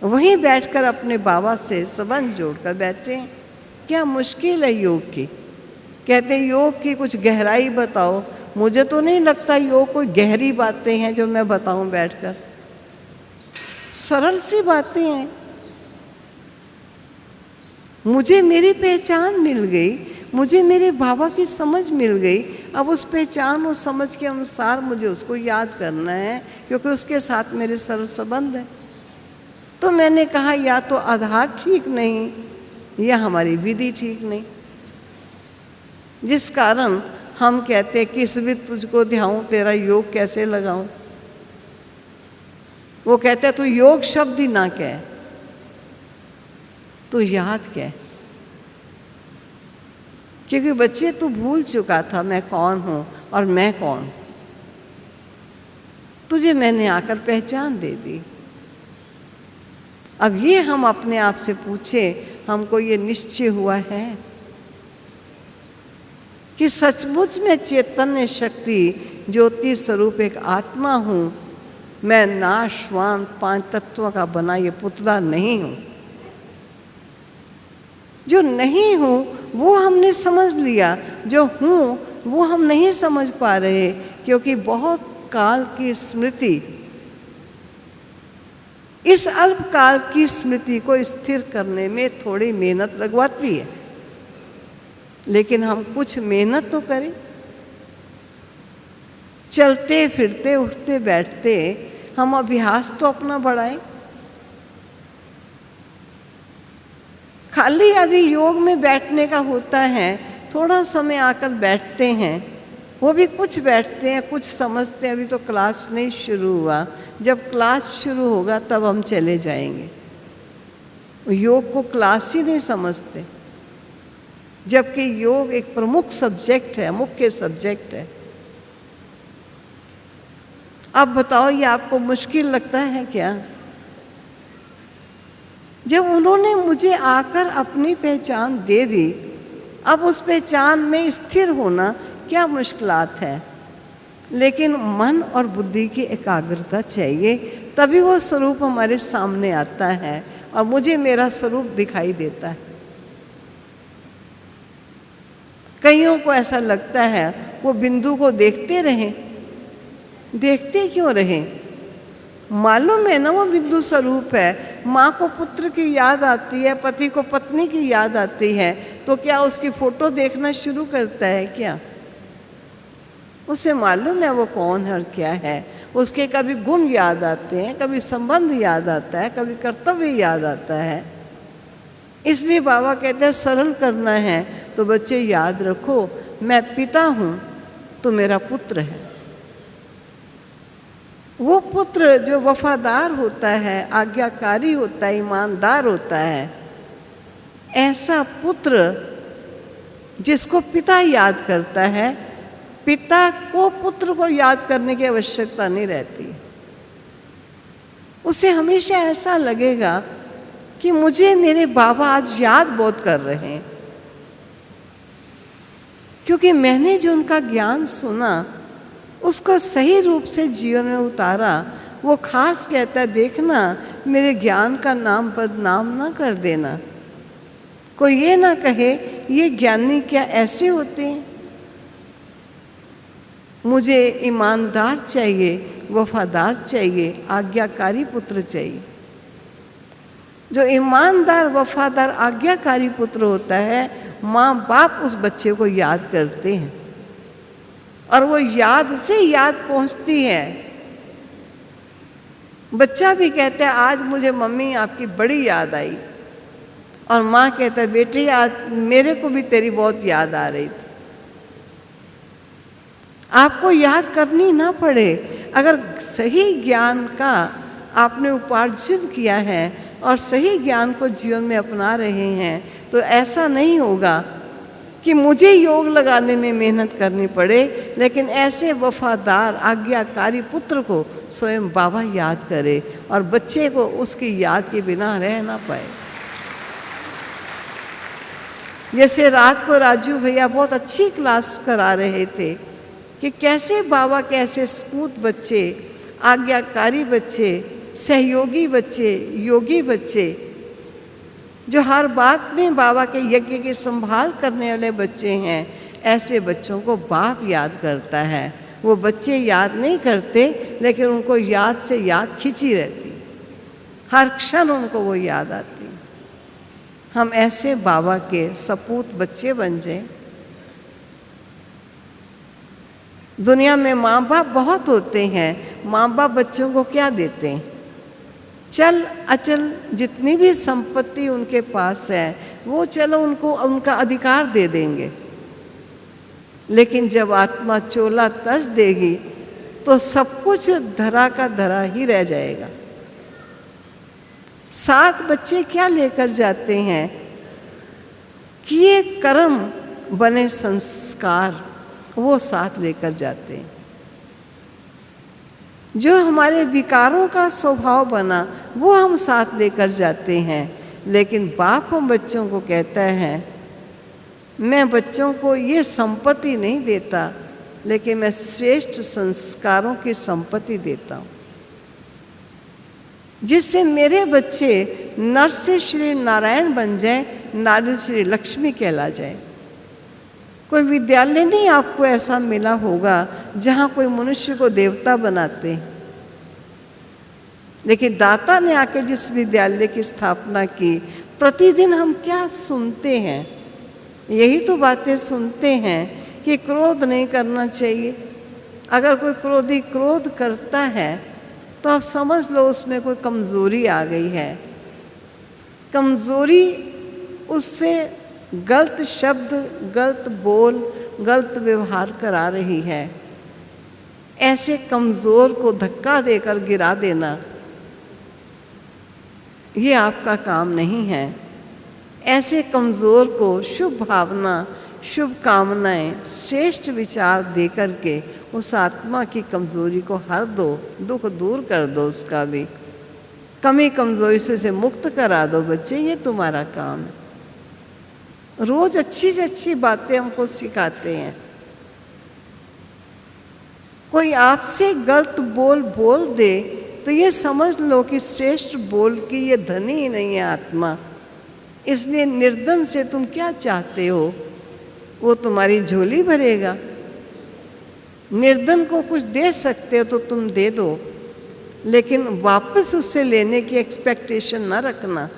वहीं बैठकर अपने बाबा से संबंध जोड़कर बैठे। क्या मुश्किल है योग की? कहते योग की कुछ गहराई बताओ। मुझे तो नहीं लगता योग कोई गहरी बातें हैं जो मैं बताऊं बैठकर। सरल सी बातें हैं। मुझे मेरी पहचान मिल गई, मुझे मेरे बाबा की समझ मिल गई, अब उस पहचान और समझ के अनुसार मुझे उसको याद करना है, क्योंकि उसके साथ मेरे सरल संबंध है। तो मैंने कहा या तो आधार ठीक नहीं या हमारी विधि ठीक नहीं, जिस कारण हम कहते हैं किस भी तुझको ध्याऊं, तेरा योग कैसे लगाऊं। वो कहते हैं तू योग शब्द ही ना कह, तू याद कह, क्योंकि बच्चे तू भूल चुका था मैं कौन हूं और मैं कौन। तुझे मैंने आकर पहचान दे दी। अब ये हम अपने आप से पूछे, हमको ये निश्चय हुआ है कि सचमुच में चैतन्य शक्ति ज्योति स्वरूप एक आत्मा हूं, मैं नाशवान 5 तत्वों का बना ये पुतला नहीं हूं। जो नहीं हूं वो हमने समझ लिया, जो हूं वो हम नहीं समझ पा रहे, क्योंकि बहुत काल की स्मृति, इस अल्प काल की स्मृति को स्थिर करने में थोड़ी मेहनत लगवाती है। लेकिन हम कुछ मेहनत तो करें, चलते फिरते उठते बैठते हम अभ्यास तो अपना बढ़ाएं। खाली अभी योग में बैठने का होता है, थोड़ा समय आकर बैठते हैं, वो भी कुछ बैठते हैं कुछ समझते हैं। अभी तो क्लास नहीं शुरू हुआ, जब क्लास शुरू होगा तब हम चले जाएंगे। योग को क्लास ही नहीं समझते, जबकि योग एक प्रमुख सब्जेक्ट है, मुख्य सब्जेक्ट है। अब बताओ ये आपको मुश्किल लगता है क्या? जब उन्होंने मुझे आकर अपनी पहचान दे दी, अब उस पहचान में स्थिर होना क्या मुश्किलात है। लेकिन मन और बुद्धि की एकाग्रता चाहिए, तभी वो स्वरूप हमारे सामने आता है और मुझे मेरा स्वरूप दिखाई देता है। कईयों को ऐसा लगता है वो बिंदु को देखते रहें, देखते क्यों रहें? मालूम है ना वो बिंदु स्वरूप है। माँ को पुत्र की याद आती है, पति को पत्नी की याद आती है, तो क्या उसकी फोटो देखना शुरू करता है क्या? उसे मालूम है वो कौन है और क्या है। उसके कभी गुण याद आते हैं, कभी संबंध याद आता है, कभी कर्तव्य याद आता है। इसलिए बाबा कहते हैं सरल करना है तो बच्चे याद रखो, मैं पिता हूँ तो मेरा पुत्र है। वो पुत्र जो वफादार होता है, आज्ञाकारी होता है, ईमानदार होता है, ऐसा पुत्र जिसको पिता याद करता है, पिता को पुत्र को याद करने की आवश्यकता नहीं रहती। उसे हमेशा ऐसा लगेगा कि मुझे मेरे बाबा आज याद बहुत कर रहे हैं, क्योंकि मैंने जो उनका ज्ञान सुना उसको सही रूप से जीवन में उतारा। वो खास कहता है देखना मेरे ज्ञान का नाम बदनाम ना कर देना, कोई ये ना कहे ये ज्ञानी क्या ऐसे होते हैं। मुझे ईमानदार चाहिए, वफादार चाहिए, आज्ञाकारी पुत्र चाहिए। जो ईमानदार वफादार आज्ञाकारी पुत्र होता है, माँ बाप उस बच्चे को याद करते हैं और वो याद से याद पहुंचती है। बच्चा भी कहता है आज मुझे मम्मी आपकी बड़ी याद आई, और माँ कहता है बेटी आज मेरे को भी तेरी बहुत याद आ रही थी। आपको याद करनी ना पड़े, अगर सही ज्ञान का आपने उपार्जन किया है और सही ज्ञान को जीवन में अपना रहे हैं, तो ऐसा नहीं होगा कि मुझे योग लगाने में मेहनत करनी पड़े, लेकिन ऐसे वफादार आज्ञाकारी पुत्र को स्वयं बाबा याद करे और बच्चे को उसकी याद के बिना रह ना पाए। जैसे रात को राजू भैया बहुत अच्छी क्लास करा रहे थे कि कैसे बाबा के ऐसे स्पूत बच्चे, आज्ञाकारी बच्चे, सहयोगी बच्चे, योगी बच्चे, जो हर बात में बाबा के यज्ञ की संभाल करने वाले बच्चे हैं, ऐसे बच्चों को बाप याद करता है। वो बच्चे याद नहीं करते, लेकिन उनको याद से याद खिंची रहती, हर क्षण उनको वो याद आती। हम ऐसे बाबा के सपूत बच्चे बन जाएं दुनिया में माँ बाप बहुत होते हैं, माँ बाप बच्चों को क्या देते हैं? चल अचल जितनी भी संपत्ति उनके पास है वो चलो उनको उनका अधिकार दे देंगे, लेकिन जब आत्मा चोला तज देगी तो सब कुछ धरा का धरा ही रह जाएगा। 7 बच्चे क्या लेकर जाते हैं कि ये कर्म बने संस्कार, वो साथ लेकर जाते हैं। जो हमारे विकारों का स्वभाव बना वो हम साथ लेकर जाते हैं, लेकिन बाप हम बच्चों को कहता है मैं बच्चों को ये संपत्ति नहीं देता, लेकिन मैं श्रेष्ठ संस्कारों की संपत्ति देता हूँ, जिससे मेरे बच्चे नर से श्री नारायण बन जाए, नारी श्री लक्ष्मी कहला जाए। कोई विद्यालय नहीं आपको ऐसा मिला होगा जहाँ कोई मनुष्य को देवता बनाते हैं, लेकिन दाता ने आके जिस विद्यालय की स्थापना की, प्रतिदिन हम क्या सुनते हैं? यही तो बातें सुनते हैं कि क्रोध नहीं करना चाहिए। अगर कोई क्रोधी क्रोध करता है तो आप समझ लो उसमें कोई कमज़ोरी आ गई है। कमज़ोरी उससे गलत शब्द, गलत बोल, गलत व्यवहार करा रही है। ऐसे कमज़ोर को धक्का देकर गिरा देना ये आपका काम नहीं है। ऐसे कमज़ोर को शुभ भावना, शुभ कामनाएं, श्रेष्ठ विचार दे कर के उस आत्मा की कमज़ोरी को हर दो, दुख दूर कर दो, उसका भी कमी कमज़ोरी से उसे मुक्त करा दो। बच्चे ये तुम्हारा काम है। रोज़ अच्छी से अच्छी बातें हमको सिखाते हैं। कोई आपसे गलत बोल बोल दे तो ये समझ लो कि श्रेष्ठ बोल की ये धनी ही नहीं है आत्मा। इसलिए निर्धन से तुम क्या चाहते हो? वो तुम्हारी झोली भरेगा। निर्धन को कुछ दे सकते हो तो तुम दे दो, लेकिन वापस उससे लेने की एक्सपेक्टेशन ना रखना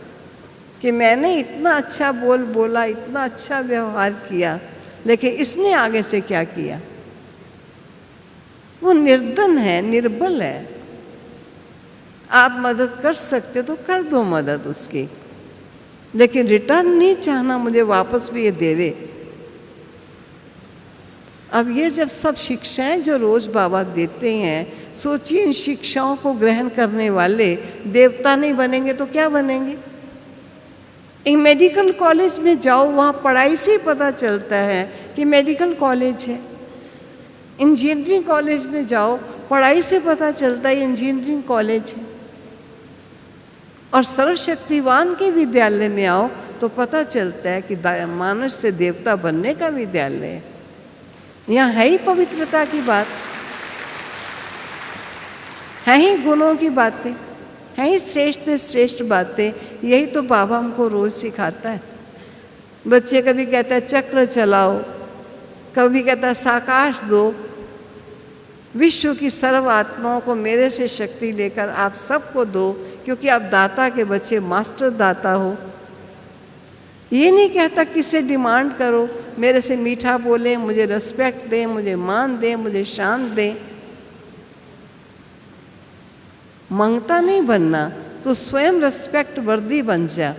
कि मैंने इतना अच्छा बोल बोला, इतना अच्छा व्यवहार किया, लेकिन इसने आगे से क्या किया। वो निर्धन है, निर्बल है। आप मदद कर सकते तो कर दो मदद उसकी, लेकिन रिटर्न नहीं चाहना मुझे वापस भी ये देवे। अब ये जब सब शिक्षाएं जो रोज बाबा देते हैं, सोचिए इन शिक्षाओं को ग्रहण करने वाले देवता नहीं बनेंगे तो क्या बनेंगे? एक मेडिकल कॉलेज में जाओ, वहाँ पढ़ाई से ही पता चलता है कि मेडिकल कॉलेज है। इंजीनियरिंग कॉलेज में जाओ, पढ़ाई से पता चलता है इंजीनियरिंग कॉलेज है। और सर्वशक्तिवान के विद्यालय में आओ तो पता चलता है कि मानुष से देवता बनने का विद्यालय है। यहाँ है ही पवित्रता की बात, है ही गुणों की बातें, है ही श्रेष्ठ से श्रेष्ठ बातें। यही तो बाबा हमको रोज सिखाता है। बच्चे कभी कहता है चक्र चलाओ, कभी कहता है साकाश दो। विश्व की सर्व आत्माओं को मेरे से शक्ति लेकर आप सबको दो, क्योंकि आप दाता के बच्चे, मास्टर दाता हो। ये नहीं कहता किससे डिमांड करो, मेरे से मीठा बोले, मुझे रिस्पेक्ट दें, मुझे मान दें, मुझे शान दें। मांगता नहीं बनना, तो स्वयं रिस्पेक्ट वर्दी बन जा,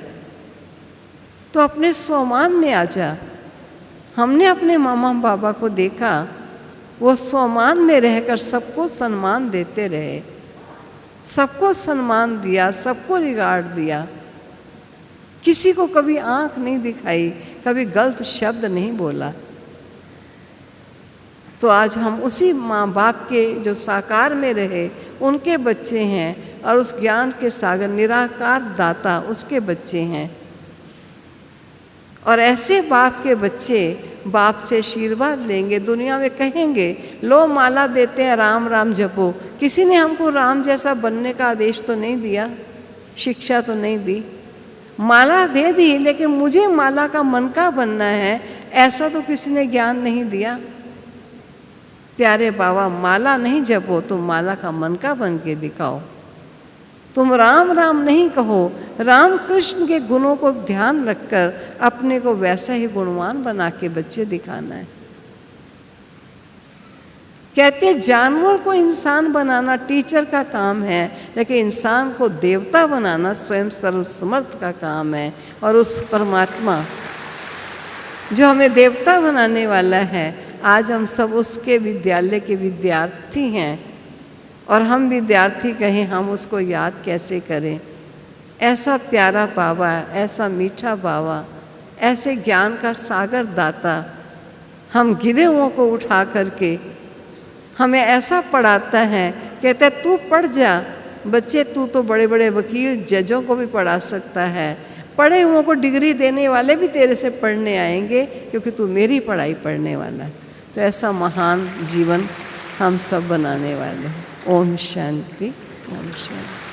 तो अपने स्वमान में आ जा। हमने अपने मामा बाबा को देखा, वो स्वमान में रहकर सबको सम्मान देते रहे, सबको सम्मान दिया, सबको रिगार्ड दिया, किसी को कभी आंख नहीं दिखाई, कभी गलत शब्द नहीं बोला। तो आज हम उसी माँ बाप के जो साकार में रहे उनके बच्चे हैं, और उस ज्ञान के सागर निराकार दाता उसके बच्चे हैं। और ऐसे बाप के बच्चे बाप से आशीर्वाद लेंगे, दुनिया में कहेंगे लो माला देते हैं, राम राम जपो। किसी ने हमको राम जैसा बनने का आदेश तो नहीं दिया, शिक्षा तो नहीं दी। माला दे दी, लेकिन मुझे माला का मन का बनना है ऐसा तो किसी ने ज्ञान नहीं दिया। प्यारे बाबा, माला नहीं जपो, तुम माला का मन का बन के दिखाओ। तुम राम राम नहीं कहो, राम कृष्ण के गुणों को ध्यान रखकर अपने को वैसा ही गुणवान बना के बच्चे दिखाना है। कहते जानवर को इंसान बनाना टीचर का काम है, लेकिन इंसान को देवता बनाना स्वयं सर्वसमर्थ का काम है। और उस परमात्मा जो हमें देवता बनाने वाला है, आज हम सब उसके विद्यालय के विद्यार्थी हैं। और हम विद्यार्थी कहें, हम उसको याद कैसे करें? ऐसा प्यारा बाबा, ऐसा मीठा बाबा, ऐसे ज्ञान का सागर दाता, हम गिरे हुओं को उठा करके हमें ऐसा पढ़ाता है। कहता है तू पढ़ जा बच्चे, तू तो बड़े बड़े वकील जजों को भी पढ़ा सकता है, पढ़े हुओं को डिग्री देने वाले भी तेरे से पढ़ने आएंगे, क्योंकि तू मेरी पढ़ाई पढ़ने वाला है। तो ऐसा महान जीवन हम सब बनाने वाले हैं। ओम शांति, ओम शांति।